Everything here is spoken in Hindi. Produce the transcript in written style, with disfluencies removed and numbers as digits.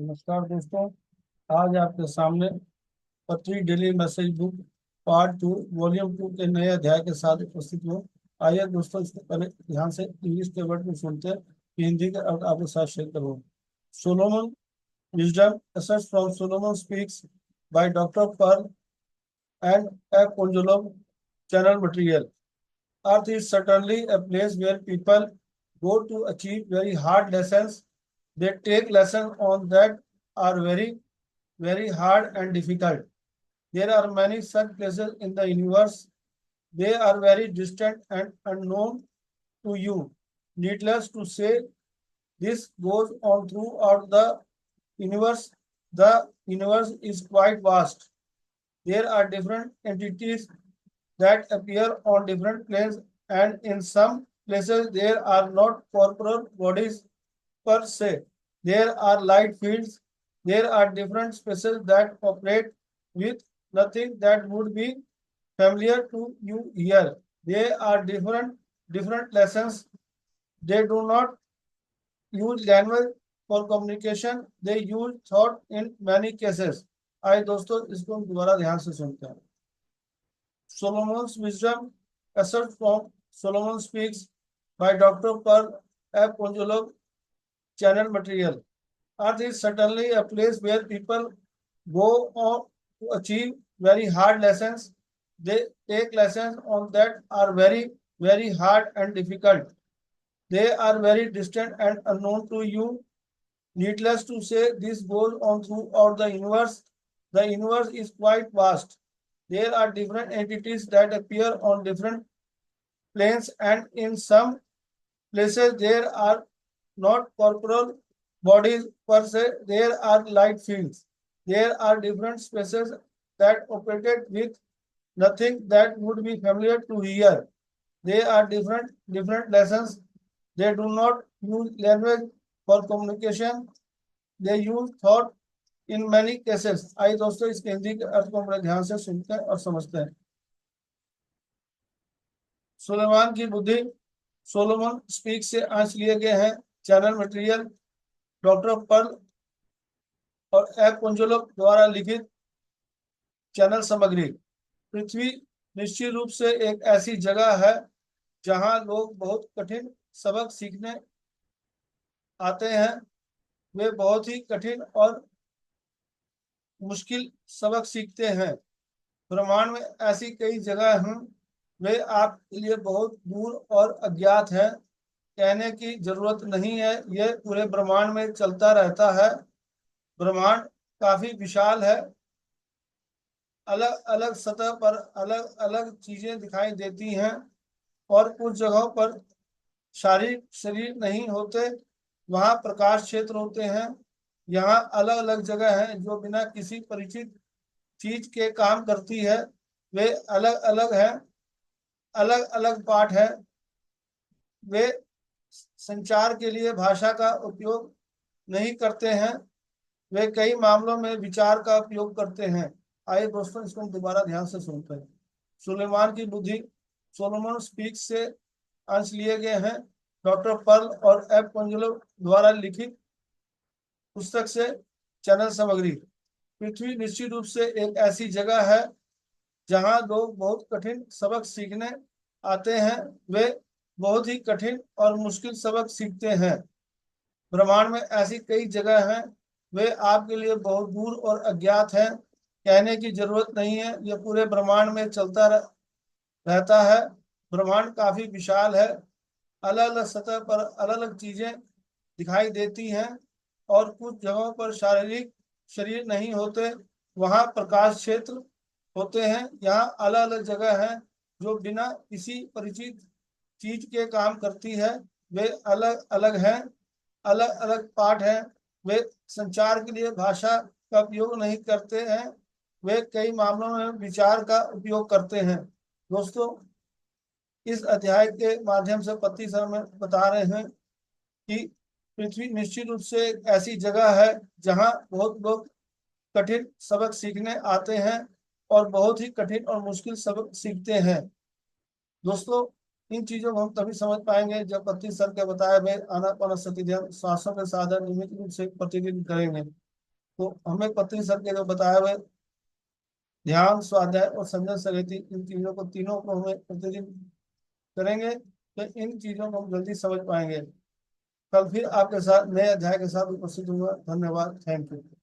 नमस्कार दोस्तों। आज आपके सामने पत्री daily message book part 2 volume 2 के नए अध्याय के साथ उपस्थित हूँ। आइए दोस्तों, इसके पहले ध्यान से इंग्लिश के वर्ड को सुनते हैं कि हिंदी का अर्थ आपके साथ शेयर करूँ। Solomon wisdom asserts from Solomon speaks by doctor Pearl and a pendulum channel material. Earth is certainly a place where people go to achieve very hard lessons. They take lessons on that are very, very hard and difficult. There are many such places in the universe. They are very distant and unknown to you. Needless to say, this goes on throughout the universe. The universe is quite vast. There are different entities that appear on different planes, and in some places there are not corporeal bodies per se. There are light fields. There are different spaces that operate with nothing that would be familiar to you here. They are different lessons. They do not use language for communication. They use thought in many cases. आइए दोस्तों, इसको हम दोबारा ध्यान से सुनते हैं। Solomon's Wisdom, excerpt from Solomon Speaks by Dr. Pearl F. Ponzolo, channel material. Earth is certainly a place where people go on to achieve very hard lessons. They take lessons on that are very, very hard and difficult. They are very distant and unknown to you. Needless to say, this goes on throughout the universe. The universe is quite vast. There are different entities that appear on different planes, and in some places there are not corporeal bodies per se. There are light fields. There are different spaces that operate with nothing that would be familiar to hear. They are different lessons. They do not use language for communication. They use thought in many cases. आइए दोस्तों, इस हिंदी के अर्थ को बड़े ध्यान से सुनते हैं और समझते हैं। सुलेमान की बुद्धि, सोलोमन स्पीक से अंश लिए गए हैं। चैनल मटेरियल, डॉक्टर पर्ल और एफ कुंजलो द्वारा लिखित चैनल सामग्री। पृथ्वी निश्चित रूप से एक ऐसी जगह है जहां लोग बहुत कठिन सबक सीखने आते हैं। वे बहुत ही कठिन और मुश्किल सबक सीखते हैं। ब्रह्मांड में ऐसी कई जगह हैं, वे आपके लिए बहुत दूर और अज्ञात हैं। कहने की जरूरत नहीं है, यह पूरे ब्रह्मांड में चलता रहता है। ब्रह्मांड काफी विशाल है। अलग अलग सतह पर अलग अलग चीजें दिखाई देती हैं, और कुछ जगहों पर शारीरिक शरीर नहीं होते, वहां प्रकाश क्षेत्र होते हैं। यहाँ अलग अलग जगह हैं जो बिना किसी परिचित चीज के काम करती है। वे अलग अलग हैं, अलग अलग पाठ है। वे संचार के लिए भाषा का उपयोग नहीं करते हैं, वे कई मामलों में विचार का उपयोग करते हैं। आइए दोस्तों, इसको हम दोबारा ध्यान से सुनते हैं। सुलेमान की बुद्धि, सोलोमन स्पीक से अंश लिए गए हैं। डॉक्टर पर्ल और एफ पंजुलो द्वारा लिखित पुस्तक से चैनल सामग्री। पृथ्वी निश्चित रूप से एक ऐसी जगह है जहां लोग बहुत कठिन सबक सीखने आते हैं। वे बहुत ही कठिन और मुश्किल सबक सीखते हैं। ब्रह्मांड में ऐसी कई जगह हैं, वे आपके लिए बहुत दूर और अज्ञात हैं। कहने की जरूरत नहीं है, यह पूरे ब्रह्मांड में चलता रहता है। ब्रह्मांड काफी विशाल है। अलग अलग सतह पर अलग अलग चीजें दिखाई देती हैं, और कुछ जगहों पर शारीरिक शरीर नहीं होते, वहां प्रकाश क्षेत्र होते हैं। यहाँ अलग अलग जगह है जो बिना किसी परिचित चीज के काम करती है। वे अलग अलग हैं, अलग अलग पाठ हैं। वे संचार के लिए भाषा का उपयोग नहीं करते हैं, वे कई मामलों में विचार का उपयोग करते हैं। दोस्तों, इस अध्याय के माध्यम से पति सर में बता रहे हैं कि पृथ्वी निश्चित रूप से एक ऐसी जगह है जहां बहुत लोग कठिन सबक सीखने आते हैं, और बहुत ही कठिन और मुश्किल सबक सीखते हैं। दोस्तों, इन चीजों को हम तभी समझ पाएंगे जब पति सर के बताए हुए आनापानसति ध्यान, श्वासों के साधन नियमित रूप से प्रतिदिन करेंगे। तो हमें पत्री सर के जो बताए हुए ध्यान, स्वाध्याय और संजन सरेती, इन चीजों को तीनों को हमें प्रतिदिन करेंगे, तो इन चीजों को हम जल्दी समझ पाएंगे। कल फिर आपके साथ नए अध्याय के साथ उपस्थित हुआ। धन्यवाद, थैंक यू।